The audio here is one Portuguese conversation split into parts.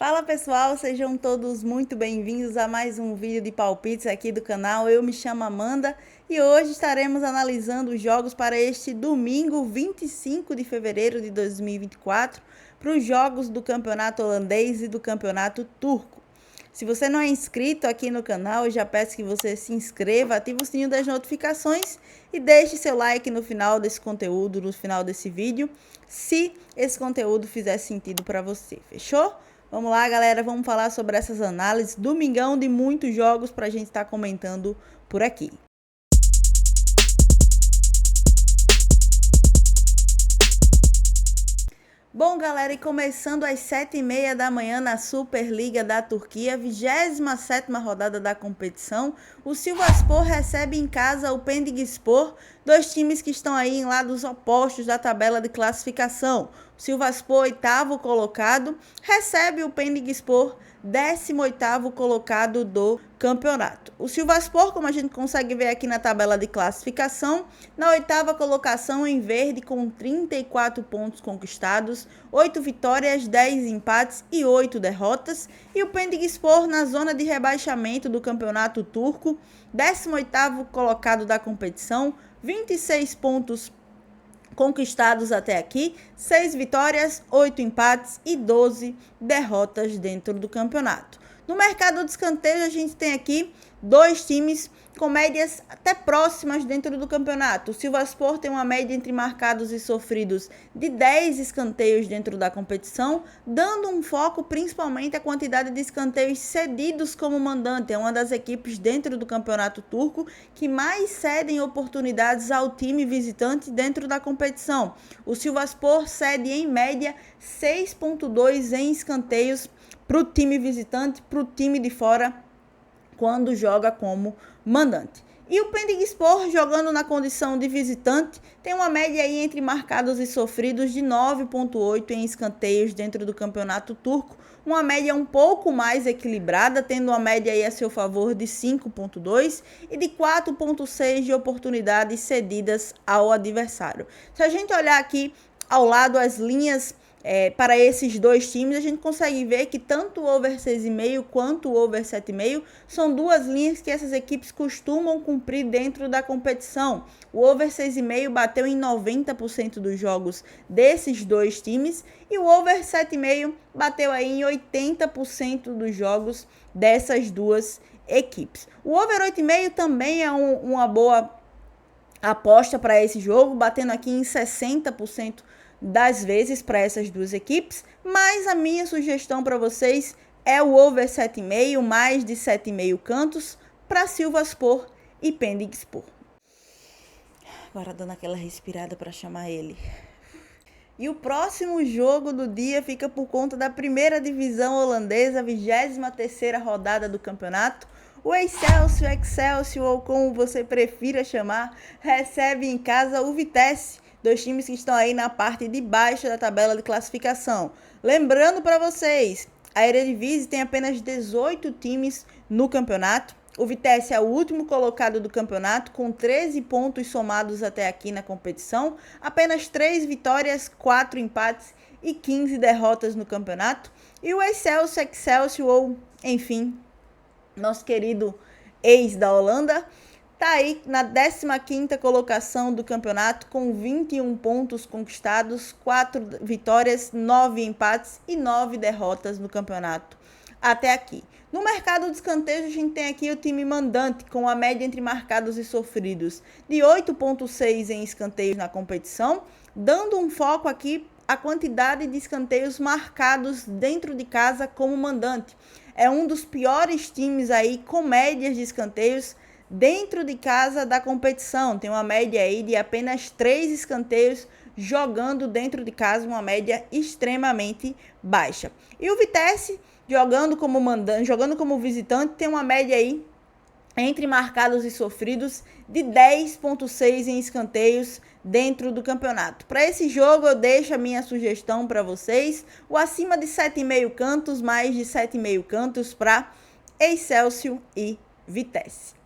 Fala pessoal, sejam todos muito bem-vindos a mais um vídeo de palpites aqui do canal. Eu me chamo Amanda e hoje estaremos analisando os jogos para este domingo 25 de fevereiro de 2024 para os jogos do campeonato holandês e do campeonato turco. Se você não é inscrito aqui no canal, eu já peço que você se inscreva, ative o sininho das notificações e deixe seu like no final desse conteúdo, no final desse vídeo, se esse conteúdo fizer sentido para você, fechou? Vamos lá, galera, vamos falar sobre essas análises. Domingão de muitos jogos para a gente estar comentando por aqui. Bom, galera, e começando às 7h30 da manhã na Superliga da Turquia, 27ª rodada da competição, o Sivasspor recebe em casa o Pendikspor, dois times que estão aí em lados opostos da tabela de classificação. O Sivasspor, 8º colocado, recebe o Pendikspor, 18º colocado do campeonato. O Sivasspor, como a gente consegue ver aqui na tabela de classificação, na 8ª colocação em verde com 34 pontos conquistados, 8 vitórias, 10 empates e 8 derrotas. E o Pendikspor na zona de rebaixamento do campeonato turco, 18º colocado da competição, 26 pontos conquistados até aqui, 6 vitórias, 8 empates e 12 derrotas dentro do campeonato. No mercado de escanteios, a gente tem aqui dois times com médias até próximas dentro do campeonato. O Sivasspor tem uma média entre marcados e sofridos de 10 escanteios dentro da competição, dando um foco principalmente à quantidade de escanteios cedidos como mandante. É uma das equipes dentro do campeonato turco que mais cedem oportunidades ao time visitante dentro da competição. O Sivasspor cede em média 6,2 em escanteios para o time visitante, para o time de fora, quando joga como mandante. E o Pendikspor, jogando na condição de visitante, tem uma média aí entre marcados e sofridos de 9,8 em escanteios dentro do campeonato turco, uma média um pouco mais equilibrada, tendo uma média aí a seu favor de 5,2 e de 4,6 de oportunidades cedidas ao adversário. Se a gente olhar aqui ao lado as linhas para esses dois times, a gente consegue ver que tanto o over 6,5 quanto o over 7,5 são duas linhas que essas equipes costumam cumprir dentro da competição. O over 6,5 bateu em 90% dos jogos desses dois times e o over 7,5 bateu aí em 80% dos jogos dessas duas equipes. O over 8,5 também é uma boa aposta para esse jogo, batendo aqui em 60% das vezes para essas duas equipes, mas a minha sugestão para vocês é o over 7,5, mais de 7,5 cantos para Sivasspor e Pendikspor. Agora dando aquela respirada para chamar ele. E o próximo jogo do dia fica por conta da primeira divisão holandesa, 23ª rodada do campeonato. O Excelsior, ou como você prefira chamar, recebe em casa o Vitesse, dois times que estão aí na parte de baixo da tabela de classificação. Lembrando para vocês, a Eredivisie tem apenas 18 times no campeonato. O Vitesse é o último colocado do campeonato, com 13 pontos somados até aqui na competição. Apenas 3 vitórias, 4 empates e 15 derrotas no campeonato. E o Excelsior, ou enfim, nosso querido ex da Holanda, está aí na 15ª colocação do campeonato com 21 pontos conquistados, 4 vitórias, 9 empates e 9 derrotas no campeonato até aqui. No mercado de escanteios, a gente tem aqui o time mandante com a média entre marcados e sofridos de 8,6 em escanteios na competição, dando um foco aqui à quantidade de escanteios marcados dentro de casa como mandante. É um dos piores times aí com médias de escanteios dentro de casa da competição. Tem uma média aí de apenas 3 escanteios jogando dentro de casa, uma média extremamente baixa. E o Vitesse, jogando como mandante, jogando como visitante, tem uma média aí entre marcados e sofridos de 10,6 em escanteios dentro do campeonato. Para esse jogo eu deixo a minha sugestão para vocês, o acima de 7,5 cantos, mais de 7,5 cantos para Excelsior e Vitesse.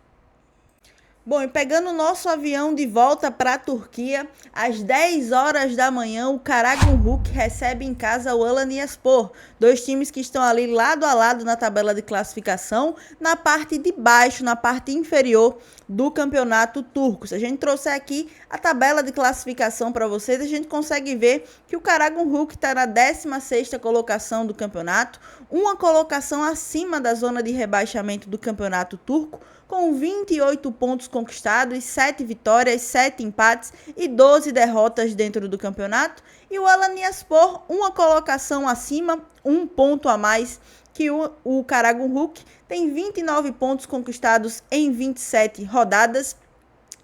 Bom, e pegando o nosso avião de volta para a Turquia, às 10 horas da manhã, o Karagümrük recebe em casa o Alanyaspor, dois times que estão ali lado a lado na tabela de classificação, na parte de baixo, na parte inferior do campeonato turco. Se a gente trouxer aqui a tabela de classificação para vocês, a gente consegue ver que o Karagümrük está na 16ª colocação do campeonato, uma colocação acima da zona de rebaixamento do campeonato turco, com 28 pontos conquistados, 7 vitórias, 7 empates e 12 derrotas dentro do campeonato. E o Alanyaspor, uma colocação acima, um ponto a mais que o Karagümrük, tem 29 pontos conquistados em 27 rodadas,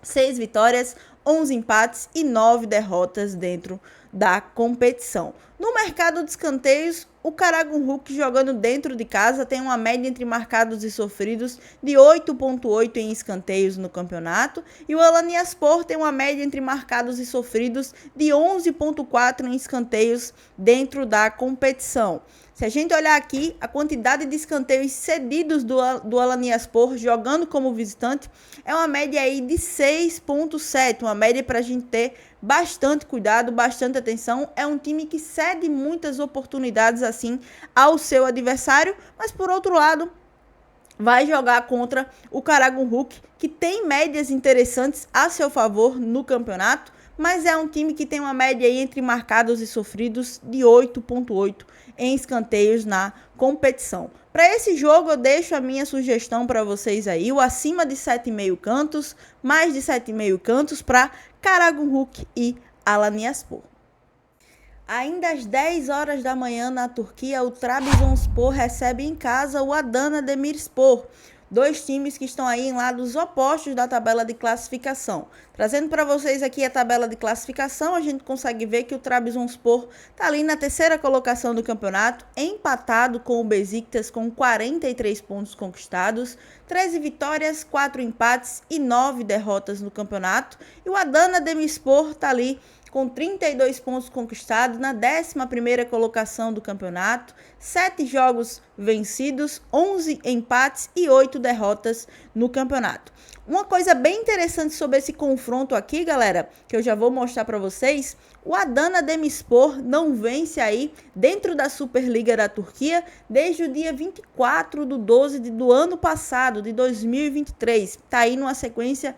6 vitórias, 11 empates e 9 derrotas dentro da competição. No mercado de escanteios, o Karagümrük, jogando dentro de casa, tem uma média entre marcados e sofridos de 8,8 em escanteios no campeonato, e o Alanyaspor tem uma média entre marcados e sofridos de 11,4 em escanteios dentro da competição. Se a gente olhar aqui, a quantidade de escanteios cedidos do Alanyaspor jogando como visitante é uma média aí de 6,7, uma média para a gente ter bastante cuidado, bastante atenção. É um time que cede muitas oportunidades assim ao seu adversário, mas por outro lado vai jogar contra o Karagümrük, que tem médias interessantes a seu favor no campeonato, mas é um time que tem uma média aí entre marcados e sofridos de 8,8 em escanteios na competição. Para esse jogo eu deixo a minha sugestão para vocês aí, o acima de 7,5 cantos, mais de 7,5 cantos para Karagümrük e Alanyaspor. Ainda às 10 horas da manhã na Turquia, o Trabzonspor recebe em casa o Adana Demirspor, dois times que estão aí em lados opostos da tabela de classificação. Trazendo para vocês aqui a tabela de classificação, a gente consegue ver que o Trabzonspor está ali na 3ª colocação do campeonato, empatado com o Beşiktaş com 43 pontos conquistados, 13 vitórias, 4 empates e 9 derrotas no campeonato. E o Adana Demirspor está ali com 32 pontos conquistados na 11ª colocação do campeonato, 7 jogos vencidos, 11 empates e 8 derrotas no campeonato. Uma coisa bem interessante sobre esse confronto aqui, galera, que eu já vou mostrar para vocês, o Adana Demirspor não vence aí dentro da Superliga da Turquia desde o dia 24/12 do ano passado, de 2023. Tá aí numa sequência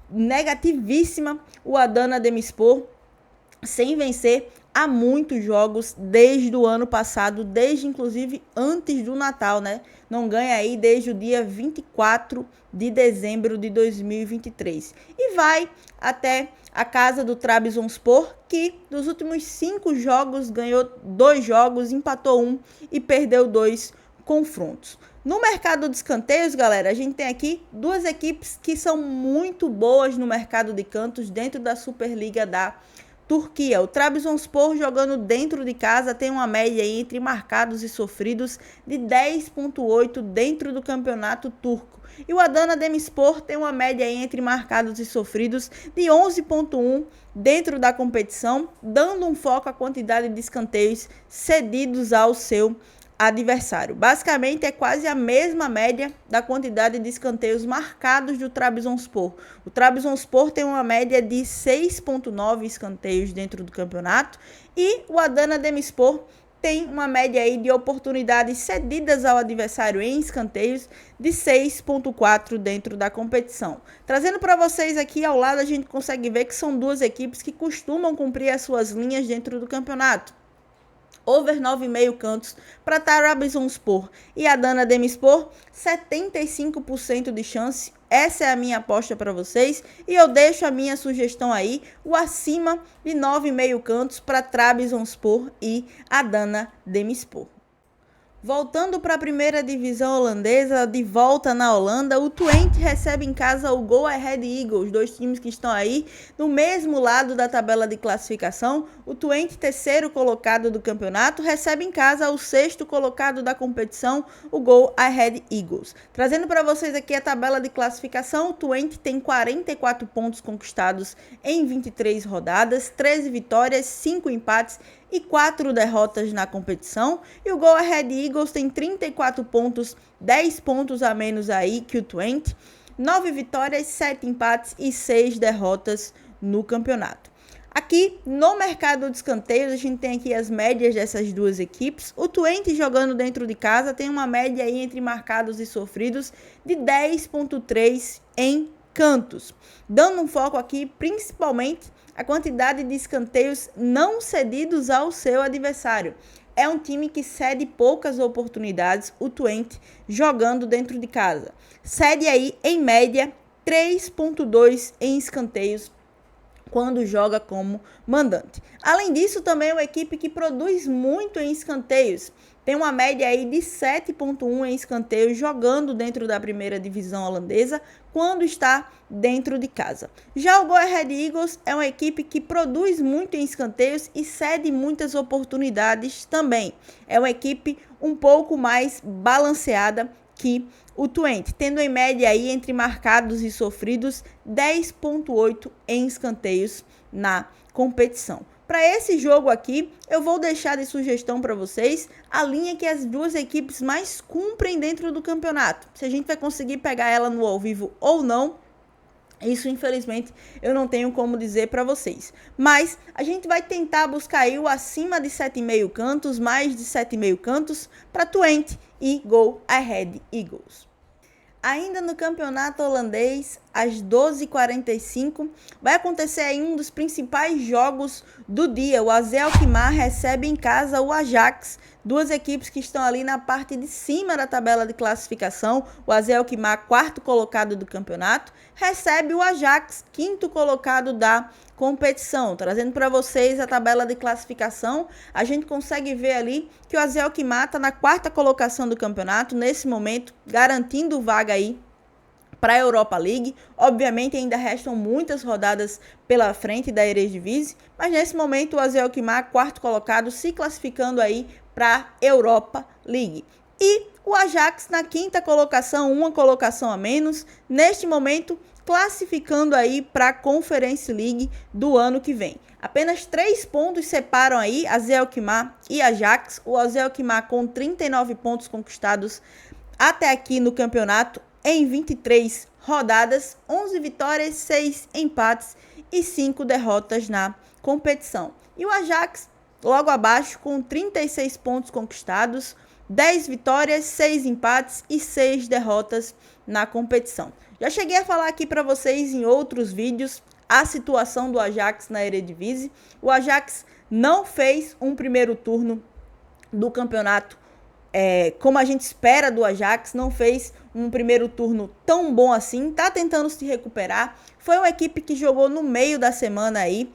negativíssima o Adana Demirspor, sem vencer há muitos jogos desde o ano passado, desde inclusive antes do Natal, né? Não ganha aí desde o dia 24 de dezembro de 2023. E vai até a casa do Trabzonspor, que dos últimos 5 jogos ganhou 2 jogos, empatou 1 e perdeu 2 confrontos. No mercado de escanteios, galera, a gente tem aqui duas equipes que são muito boas no mercado de cantos dentro da Superliga da Turquia. O Trabzonspor, jogando dentro de casa, tem uma média entre marcados e sofridos de 10,8 dentro do campeonato turco. E o Adana Demirspor tem uma média entre marcados e sofridos de 11,1 dentro da competição, dando um foco à quantidade de escanteios cedidos ao seu adversário. Basicamente é quase a mesma média da quantidade de escanteios marcados do Trabzonspor. O Trabzonspor tem uma média de 6,9 escanteios dentro do campeonato e o Adana Demirspor tem uma média aí de oportunidades cedidas ao adversário em escanteios de 6,4 dentro da competição. Trazendo para vocês aqui ao lado, a gente consegue ver que são duas equipes que costumam cumprir as suas linhas dentro do campeonato. Over 9,5 cantos para Trabzonspor e Adana Demirspor, 75% de chance. Essa é a minha aposta para vocês e eu deixo a minha sugestão aí, o acima de 9,5 cantos para Trabzonspor e Adana Demirspor. Voltando para a primeira divisão holandesa, de volta na Holanda, o Twente recebe em casa o Go Ahead Eagles, dois times que estão aí no mesmo lado da tabela de classificação. O Twente, 3º colocado do campeonato, recebe em casa o 6º colocado da competição, o Go Ahead Eagles. Trazendo para vocês aqui a tabela de classificação, o Twente tem 44 pontos conquistados em 23 rodadas, 13 vitórias, 5 empates e 4 derrotas na competição. E o Go Ahead Eagles tem 34 pontos, 10 pontos a menos aí que o Twente. 9 vitórias, 7 empates e 6 derrotas no campeonato. Aqui no mercado de escanteios, a gente tem aqui as médias dessas duas equipes. O Twente jogando dentro de casa tem uma média aí entre marcados e sofridos de 10,3 em cantos, dando um foco aqui principalmente a quantidade de escanteios não cedidos ao seu adversário. É um time que cede poucas oportunidades, o Twente, jogando dentro de casa. Cede aí, em média, 3,2 em escanteios quando joga como mandante. Além disso, também é uma equipe que produz muito em escanteios. Tem uma média aí de 7,1 em escanteios jogando dentro da primeira divisão holandesa quando está dentro de casa. Já o Go Ahead Eagles é uma equipe que produz muito em escanteios e cede muitas oportunidades também. É uma equipe um pouco mais balanceada que o Twente, tendo em média aí entre marcados e sofridos 10,8 em escanteios na competição. Para esse jogo aqui, eu vou deixar de sugestão para vocês a linha que as duas equipes mais cumprem dentro do campeonato. Se a gente vai conseguir pegar ela no ao vivo ou não, isso, infelizmente, eu não tenho como dizer para vocês. Mas a gente vai tentar buscar aí o acima de 7,5 cantos, mais de 7,5 cantos para Twente e Go Ahead Eagles. Ainda no campeonato holandês, às 12h45, vai acontecer aí um dos principais jogos do dia. O AZ Alkmaar recebe em casa o Ajax, duas equipes que estão ali na parte de cima da tabela de classificação. O AZ Alkmaar, quarto colocado do campeonato, recebe o Ajax, quinto colocado da competição. Trazendo para vocês a tabela de classificação, a gente consegue ver ali que o AZ Alkmaar está na quarta colocação do campeonato, nesse momento, garantindo vaga aí para a Europa League. Obviamente ainda restam muitas rodadas pela frente da Eredivisie, mas nesse momento o AZ Alkmaar, quarto colocado, se classificando aí para a Europa League. E o Ajax na quinta colocação, uma colocação a menos, neste momento classificando aí para a Conference League do ano que vem. Apenas 3 pontos separam aí AZ Alkmaar e Ajax. O AZ Alkmaar com 39 pontos conquistados até aqui no campeonato em 23 rodadas, 11 vitórias, 6 empates e 5 derrotas na competição. E o Ajax logo abaixo com 36 pontos conquistados, 10 vitórias, 6 empates e 6 derrotas na competição. Já cheguei a falar aqui para vocês em outros vídeos a situação do Ajax na Eredivisie. O Ajax não fez um primeiro turno do campeonato como a gente espera do Ajax, não fez um primeiro turno tão bom assim, tá tentando se recuperar. Foi uma equipe que jogou no meio da semana aí,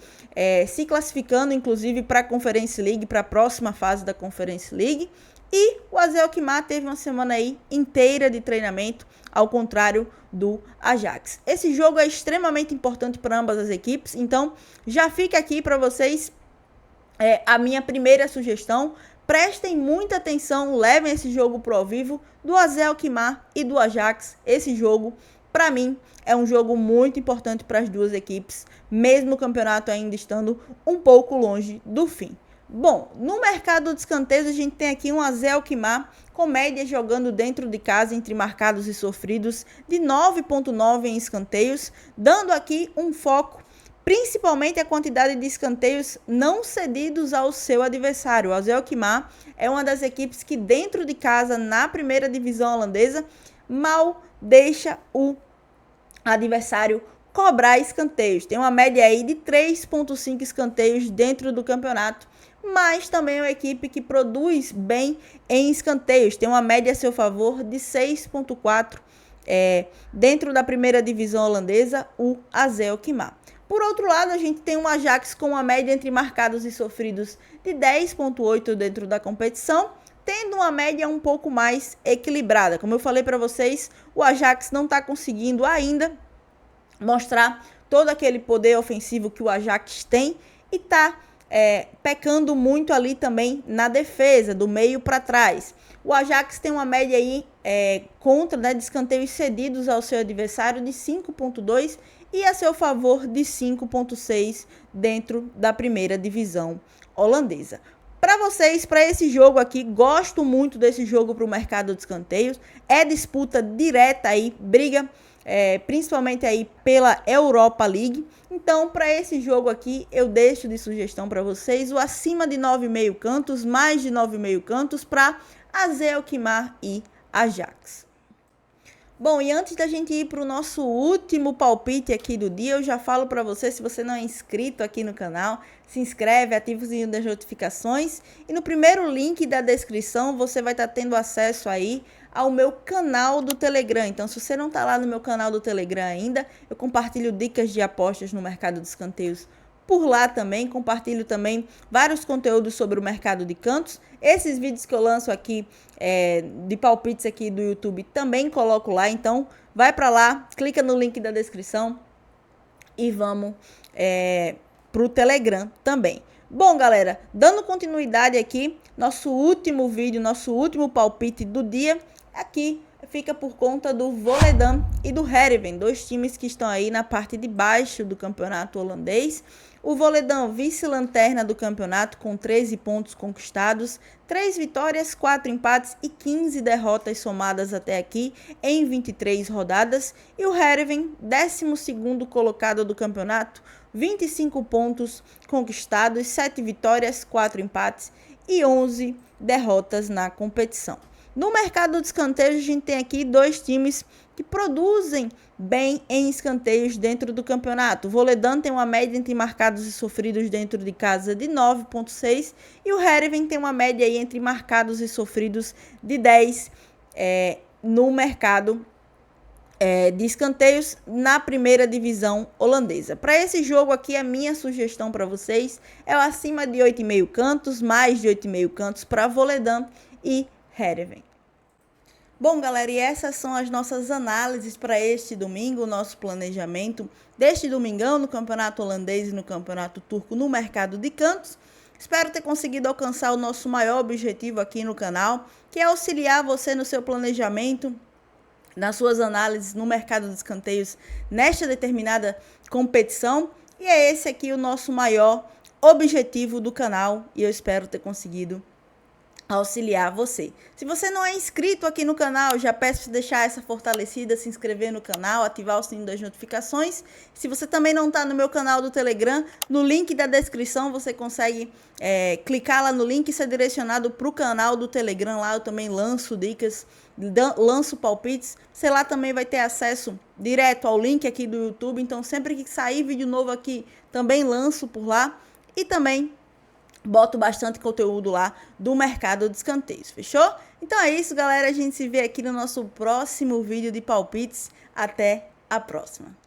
se classificando inclusive para a Conference League, para a próxima fase da Conference League. E o AZ Alkmaar teve uma semana aí inteira de treinamento, ao contrário do Ajax. Esse jogo é extremamente importante para ambas as equipes, então já fica aqui para vocês a minha primeira sugestão. Prestem muita atenção, levem esse jogo pro ao vivo do AZ Alkmaar e do Ajax. Esse jogo, para mim, é um jogo muito importante para as duas equipes, mesmo o campeonato ainda estando um pouco longe do fim. Bom, no mercado de escanteios a gente tem aqui um AZ Alkmaar com média jogando dentro de casa entre marcados e sofridos de 9,9 em escanteios, dando aqui um foco principalmente a quantidade de escanteios não cedidos ao seu adversário. O AZ Alkmaar é uma das equipes que dentro de casa, na primeira divisão holandesa, mal deixa o adversário cobrar escanteios. Tem uma média aí de 3,5 escanteios dentro do campeonato, mas também é uma equipe que produz bem em escanteios. Tem uma média a seu favor de 6,4 dentro da primeira divisão holandesa, o AZ Alkmaar. Por outro lado, a gente tem um Ajax com uma média entre marcados e sofridos de 10,8 dentro da competição, tendo uma média um pouco mais equilibrada. Como eu falei para vocês, o Ajax não está conseguindo ainda mostrar todo aquele poder ofensivo que o Ajax tem e está pecando muito ali também na defesa, do meio para trás. O Ajax tem uma média aí de escanteios cedidos ao seu adversário de 5,2 e a seu favor de 5,6 dentro da primeira divisão holandesa. Para vocês, para esse jogo aqui, gosto muito desse jogo para o mercado de escanteios. É disputa direta aí, briga principalmente aí pela Europa League. Então, para esse jogo aqui, eu deixo de sugestão para vocês o acima de 9,5 cantos, mais de 9,5 cantos para AZ Alkmaar e Ajax. Bom, e antes da gente ir para o nosso último palpite aqui do dia, eu já falo para você, se você não é inscrito aqui no canal, se inscreve, ativa o sininho das notificações e no primeiro link da descrição você vai estar tendo acesso aí ao meu canal do Telegram. Então, se você não está lá no meu canal do Telegram ainda, eu compartilho dicas de apostas no mercado de escanteios por lá também, compartilho também vários conteúdos sobre o mercado de cantos. Esses vídeos que eu lanço aqui de palpites aqui do YouTube também coloco lá, então vai para lá, clica no link da descrição e vamos pro Telegram também. Bom, galera, dando continuidade aqui, nosso último vídeo, nosso último palpite do dia, aqui fica por conta do Volendam e do Heerenveen, dois times que estão aí na parte de baixo do campeonato holandês. O Volendam, vice-lanterna do campeonato, com 13 pontos conquistados, 3 vitórias, 4 empates e 15 derrotas somadas até aqui em 23 rodadas. E o Heerenveen, 12º colocado do campeonato, 25 pontos conquistados, 7 vitórias, 4 empates e 11 derrotas na competição. No mercado de escanteios, a gente tem aqui dois times que produzem bem em escanteios dentro do campeonato. O Volendam tem uma média entre marcados e sofridos dentro de casa de 9,6 e o Heerenveen tem uma média aí entre marcados e sofridos de 10 no mercado de escanteios na primeira divisão holandesa. Para esse jogo aqui, a minha sugestão para vocês é o acima de 8,5 cantos, mais de 8,5 cantos para Volendam e Heerenveen. Bom, galera, e essas são as nossas análises para este domingo, o nosso planejamento deste domingão no campeonato holandês e no campeonato turco no mercado de cantos. Espero ter conseguido alcançar o nosso maior objetivo aqui no canal, que é auxiliar você no seu planejamento, nas suas análises no mercado de escanteios nesta determinada competição. E é esse aqui o nosso maior objetivo do canal e eu espero ter conseguido auxiliar você. Se você não é inscrito aqui no canal, já peço para deixar essa fortalecida, se inscrever no canal, ativar o sininho das notificações. Se você também não está no meu canal do Telegram, no link da descrição você consegue clicar lá no link e ser direcionado para o canal do Telegram. Lá eu também lanço dicas, lanço palpites. Você lá também vai ter acesso direto ao link aqui do YouTube. Então sempre que sair vídeo novo aqui, também lanço por lá. E também boto bastante conteúdo lá do mercado de escanteios, fechou? Então é isso, galera. A gente se vê aqui no nosso próximo vídeo de palpites. Até a próxima.